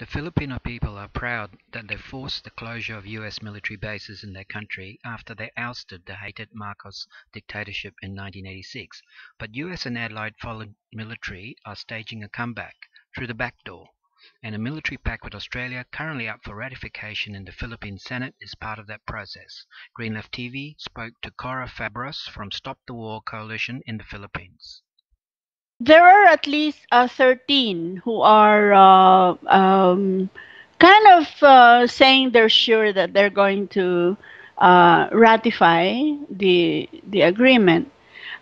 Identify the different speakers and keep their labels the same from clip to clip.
Speaker 1: The Filipino people are proud that they forced the closure of US military bases in their country after they ousted the hated Marcos dictatorship in 1986, but US and allied foreign military are staging a comeback through the backdoor, and a military pact with Australia, currently up for ratification in the Philippine Senate, is part of that process. Green Left TV spoke to Corazon Fabros from Stop the War Coalition in the Philippines.
Speaker 2: There are at least 13 who are kind of saying they're sure that they're going to ratify the agreement.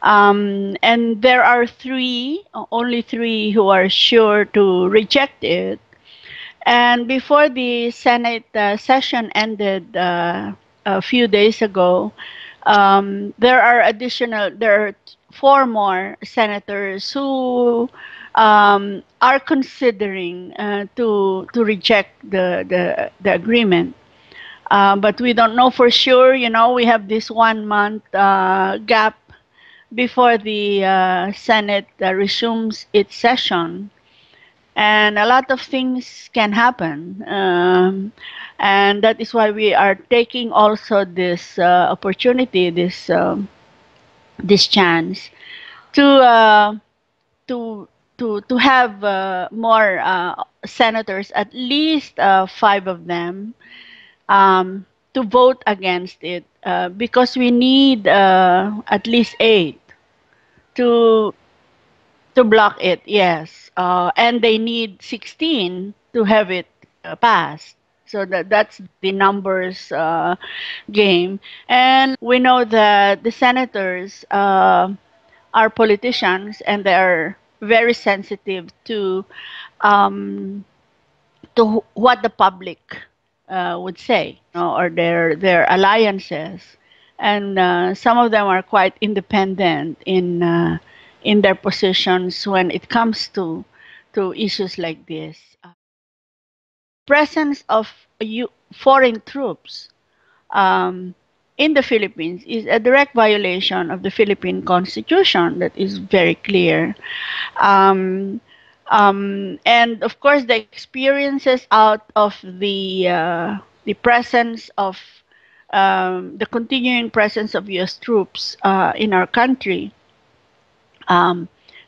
Speaker 2: And there are only three who are sure to reject it. And before the Senate session ended a few days ago, there are four more senators who are considering to reject the agreement. But we don't know for sure. You know, we have this 1 month gap before the Senate resumes its session, and a lot of things can happen. And that is why we are taking also this opportunity, this chance to to have more senators, at least five of them, to vote against it, because we need at least eight to block it. Yes, and they need 16 to have it passed. So that's the numbers game. And we know that the senators are politicians, and they are very sensitive um, to what the public would say, you know, or their alliances. And some of them are quite independent in their positions when it comes to issues like this. Presence of foreign troops um, in the Philippines is a direct violation of the Philippine Constitution. That is very clear. Um, and of course, the experiences out of the presence of the continuing presence of U.S. troops in our country,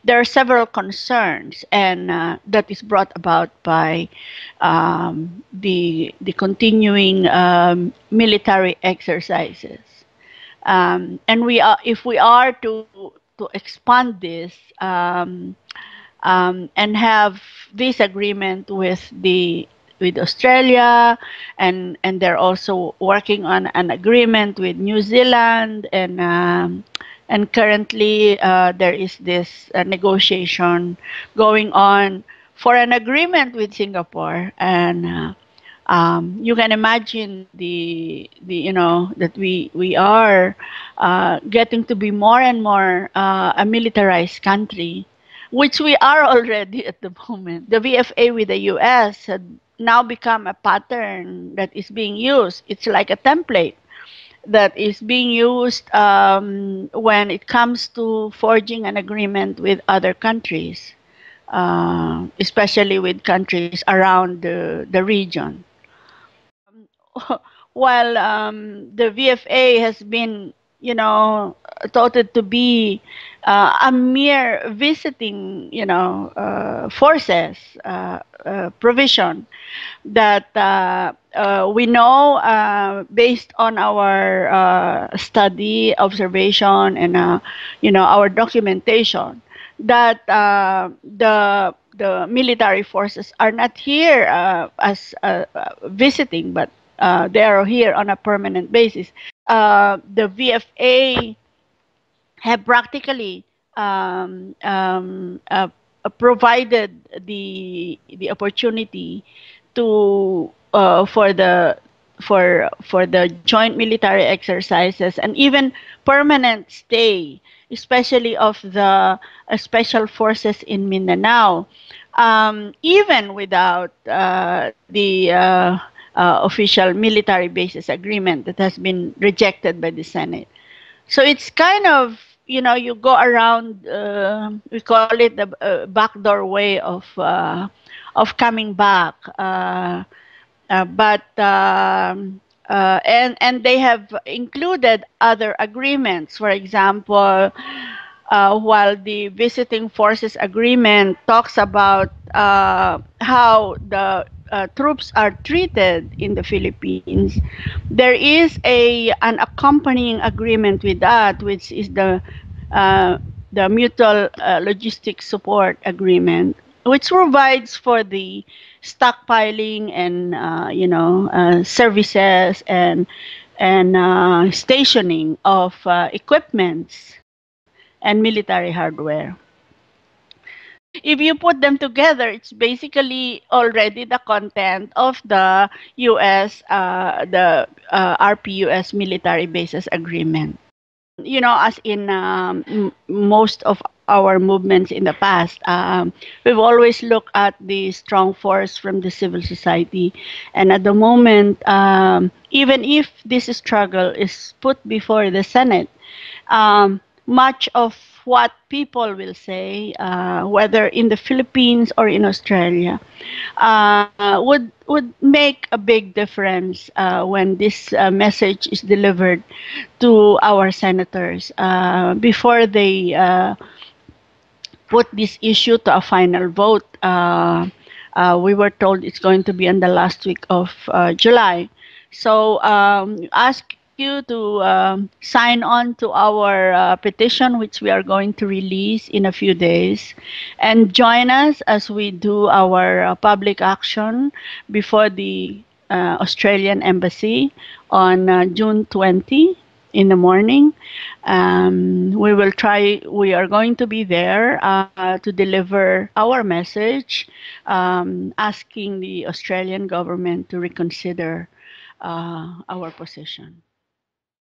Speaker 2: there are several concerns, and that is brought about by the continuing military exercises. And if we are to expand this and have this agreement with Australia, and they're also working on an agreement with New Zealand, and currently there is this negotiation going on for an agreement with Singapore. And you can imagine the you know that we are getting to be more and more a militarized country, which we are already at the moment. The VFA with the US had now become a pattern that is being used. It's like a template that is being used when it comes to forging an agreement with other countries, especially with countries around the region. While the VFA has been, you know, touted to be a mere visiting, you know, forces provision, that we know, based on our study, observation, and you know, our documentation, that the military forces are not here as visiting, but they are here on a permanent basis. The VFA have practically provided the opportunity to for the joint military exercises, and even permanent stay, especially of the special forces in Mindanao, even without the official military bases agreement that has been rejected by the Senate. So it's kind of, you know, you go around, we call it the backdoor way coming back. But and they have included other agreements. For example, while the visiting forces agreement talks about how the troops are treated in the Philippines, there is an accompanying agreement with that, which is uh, the mutual logistic support agreement, which provides for the stockpiling and services and stationing of equipments and military hardware. If you put them together, it's basically already the content of the RPUS military bases agreement. As in most of our movements in the past, we've always looked at the strong force from the civil society. And at the moment, even if this struggle is put before the Senate, much of what people will say, whether in the Philippines or in Australia, would make a big difference when this message is delivered to our senators before they put this issue to a final vote. We were told it's going to be in the last week of July. So ask you to sign on to our petition, which we are going to release in a few days, and join us as we do our public action before the Australian Embassy on June 20 in the morning. We are going to be there to deliver our message, asking the Australian government to reconsider our position.